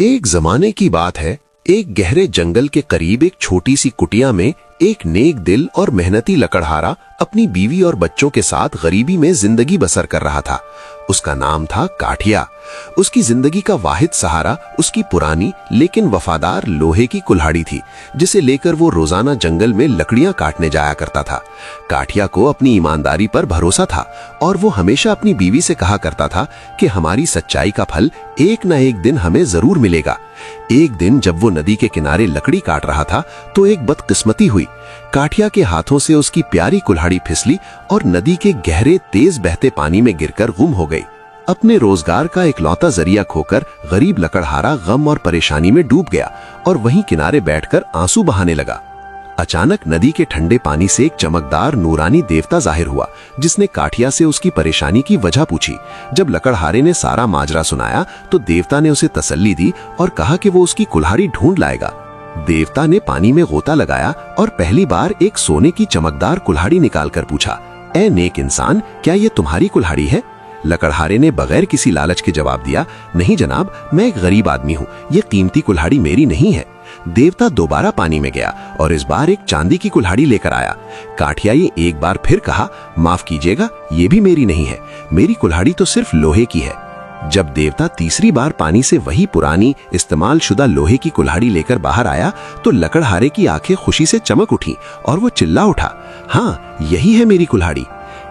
एक जमाने की बात है, एक गहरे जंगल के करीब एक छोटी सी कुटिया में एक नेक दिल और मेहनती लकड़हारा अपनी बीवी और बच्चों के साथ गरीबी में जिंदगी बसर कर रहा था। उसका नाम था काठिया। उसकी जिंदगी का वाहिद सहारा उसकी पुरानी लेकिन वफादार लोहे की कुल्हाड़ी थी, जिसे लेकर वो रोजाना जंगल में लकड़ियां काटने जाया करता था। काठिया को अपनी ईमानदारी पर भरोसा था और वो हमेशा अपनी बीवी से कहा करता था कि हमारी सच्चाई का फल एक न एक दिन हमें जरूर मिलेगा। एक दिन जब वो नदी के किनारे लकड़ी काट रहा था तो एक बदकिस्मती हुई। काठिया के हाथों से उसकी प्यारी कुल्हाड़ी फिसली और नदी के गहरे तेज बहते पानी में गिरकर गुम हो गई। अपने रोजगार का इकलौता जरिया खोकर गरीब लकड़हारा गम और परेशानी में डूब गया और वहीं किनारे बैठकर आंसू बहाने लगा। अचानक नदी के ठंडे पानी से एक चमकदार नूरानी देवता जाहिर हुआ, जिसने काठिया से उसकी परेशानी की वजह पूछी। जब लकड़हारे ने सारा माजरा सुनाया तो देवता ने उसे तसल्ली दी और कहा कि वो उसकी कुल्हाड़ी ढूंढ लाएगा। देवता ने पानी में गोता लगाया और पहली बार एक सोने की चमकदार कुल्हाड़ी निकालकर पूछा, ए नेक इंसान, क्या ये तुम्हारी कुल्हाड़ी है? लकड़हारे ने बगैर किसी लालच के जवाब दिया, नहीं जनाब, मैं एक गरीब आदमी हूँ, ये कीमती कुल्हाड़ी मेरी नहीं है। देवता दोबारा पानी में गया और इस बार एक चांदी की कुल्हाड़ी लेकर आया। काठिया ये एक बार फिर कहा, माफ कीजिएगा, ये भी मेरी नहीं है, मेरी कुल्हाड़ी तो सिर्फ लोहे की है। जब देवता तीसरी बार पानी से वही पुरानी इस्तेमाल शुदा लोहे की कुल्हाड़ी लेकर बाहर आया तो लकड़हारे की आंखें खुशी से चमक उठी और वो चिल्ला उठा, हाँ, यही है मेरी कुल्हाड़ी।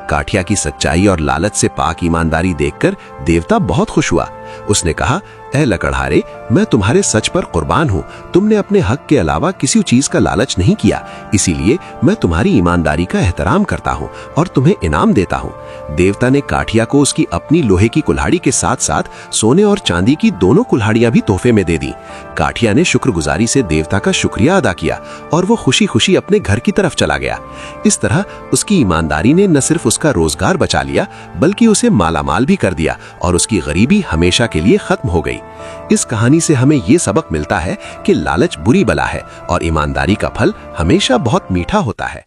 काठिया की सच्चाई और लालच से पाक ईमानदारी देखकर देवता बहुत खुश हुआ। उसने कहा, ए लकड़हारे, मैं तुम्हारे सच पर कुर्बान हूँ। तुमने अपने हक के अलावा किसी चीज का लालच नहीं किया, इसीलिए मैं तुम्हारी ईमानदारी का एहतराम करता हूँ और तुम्हें इनाम देता हूँ। देवता ने काठिया को उसकी अपनी लोहे की कुल्हाड़ी के साथ साथ सोने और चांदी की दोनों कुल्हाड़ियां भी तोहफे में दे दी। काठिया ने शुक्रगुजारी से देवता का शुक्रिया अदा किया और वो खुशी खुशी अपने घर की तरफ चला गया। इस तरह उसकी ईमानदारी ने न सिर्फ उसका रोजगार बचा लिया, बल्कि उसे मालामाल भी कर दिया और उसकी गरीबी हमेशा के लिए खत्म हो गई। इस कहानी से हमें ये सबक मिलता है कि लालच बुरी बला है और ईमानदारी का फल हमेशा बहुत मीठा होता है।